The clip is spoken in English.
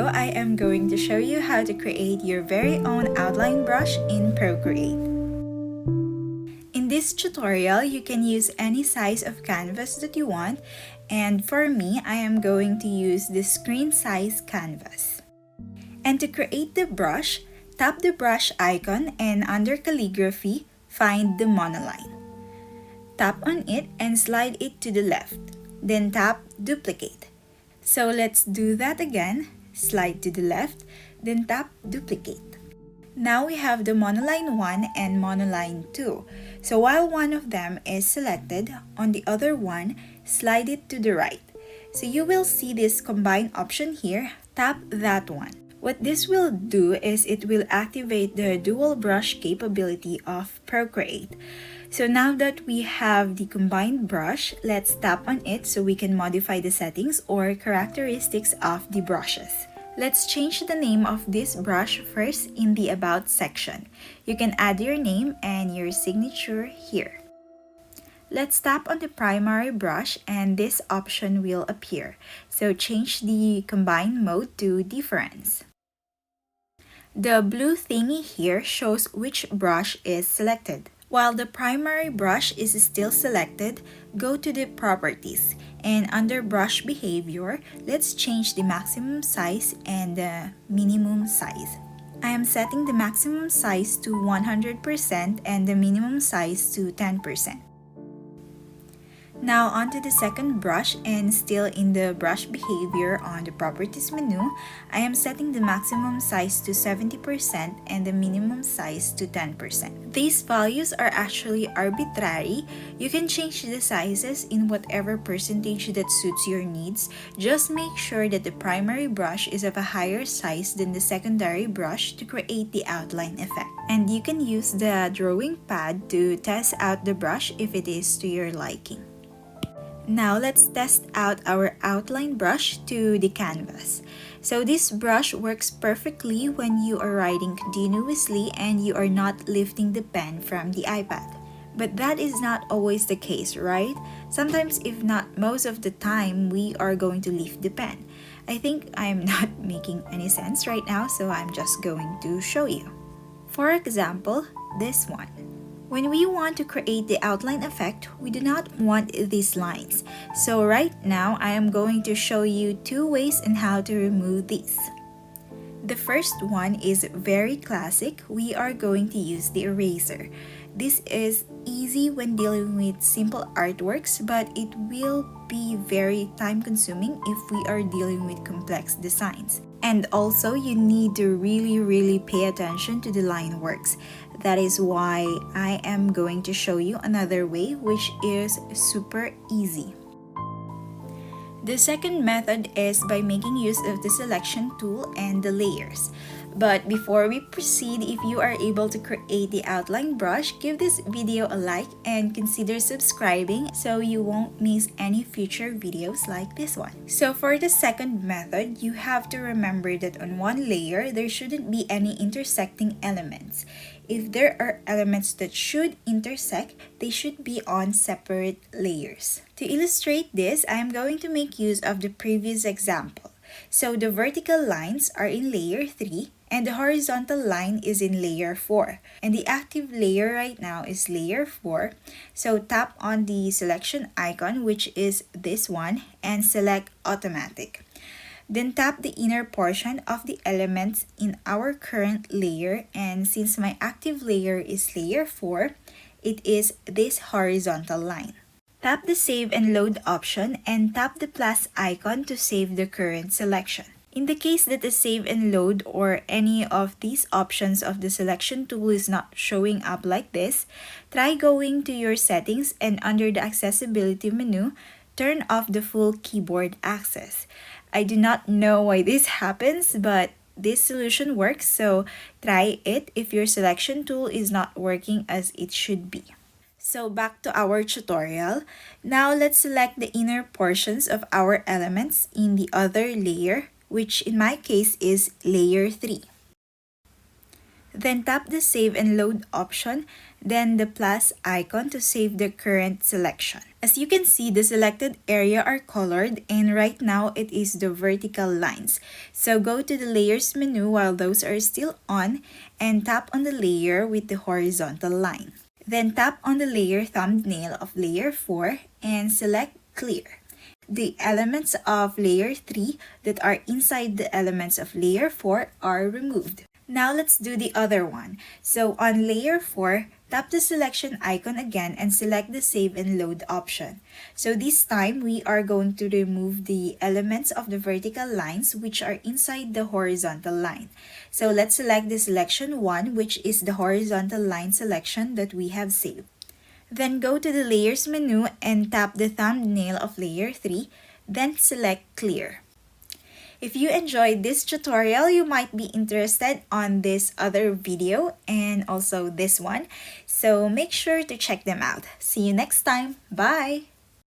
video, I am going to show you how to create your very own outline brush in Procreate. In this tutorial, you can use any size of canvas that you want, and for me, I am going to use the screen size canvas. And to create the brush, tap the brush icon and under calligraphy, find the monoline. Tap on it and slide it to the left, then tap duplicate. So let's do that again. Slide to the left, then tap duplicate. Now we have the monoline 1 and monoline 2. So while one of them is selected, on the other one, slide it to the right. So you will see this combine option here. Tap that one. What this will do is it will activate the dual brush capability of Procreate. So now that we have the combined brush, let's tap on it so we can modify the settings or characteristics of the brushes. Let's change the name of this brush first in the About section. You can add your name and your signature here. Let's tap on the primary brush and this option will appear. So change the combine mode to difference. The blue thingy here shows which brush is selected. While the primary brush is still selected, go to the properties and under brush behavior, let's change the maximum size and the minimum size. I am setting the maximum size to 100% and the minimum size to 10%. Now onto the second brush and still in the brush behavior on the properties menu, I am setting the maximum size to 70% and the minimum size to 10%. These values are actually arbitrary. You can change the sizes in whatever percentage that suits your needs. Just make sure that the primary brush is of a higher size than the secondary brush to create the outline effect. And you can use the drawing pad to test out the brush if it is to your liking. Now let's test out our outline brush to the canvas. So this brush works perfectly when you are writing continuously and you are not lifting the pen from the iPad. But that is not always the case, right? Sometimes, if not most of the time, we are going to lift the pen. I think I'm not making any sense right now, so I'm just going to show you. For example, this one. When we want to create the outline effect, we do not want these lines. So right now, I am going to show you two ways on how to remove these. The first one is very classic. We are going to use the eraser. This is easy when dealing with simple artworks, but it will be very time-consuming if we are dealing with complex designs. And also, you need to really pay attention to the line works. That is why I am going to show you another way, which is super easy. The second method is by making use of the selection tool and the layers. But before we proceed, if you are able to create the outline brush, give this video a like and consider subscribing so you won't miss any future videos like this one. So for the second method, you have to remember that on one layer, there shouldn't be any intersecting elements. If there are elements that should intersect, they should be on separate layers. To illustrate this, I am going to make use of the previous example. So the vertical lines are in layer 3 and the horizontal line is in layer 4. And the active layer right now is layer 4. So tap on the selection icon, which is this one, and select automatic. Then tap the inner portion of the elements in our current layer, and since my active layer is layer 4, it is this horizontal line. Tap the Save and Load option and tap the plus icon to save the current selection. In the case that the Save and Load or any of these options of the selection tool is not showing up like this, try going to your settings and under the accessibility menu, turn off the full keyboard access. I do not know why this happens, but this solution works, so try it if your selection tool is not working as it should be. So back to our tutorial. Now let's select the inner portions of our elements in the other layer, which in my case is layer 3. Then tap the Save and Load option, then the plus icon to save the current selection. As you can see, the selected area are colored, and right now it is the vertical lines. So go to the Layers menu while those are still on and tap on the layer with the horizontal line. Then tap on the layer thumbnail of layer 4 and select Clear. The elements of layer 3 that are inside the elements of layer 4 are removed. Now let's do the other one. So on layer 4, tap the selection icon again and select the Save and Load option. So this time, we are going to remove the elements of the vertical lines which are inside the horizontal line. So let's select the selection 1, which is the horizontal line selection that we have saved. Then go to the Layers menu and tap the thumbnail of layer 3, then select Clear. If you enjoyed this tutorial, you might be interested on this other video and also this one. So make sure to check them out. See you next time. Bye!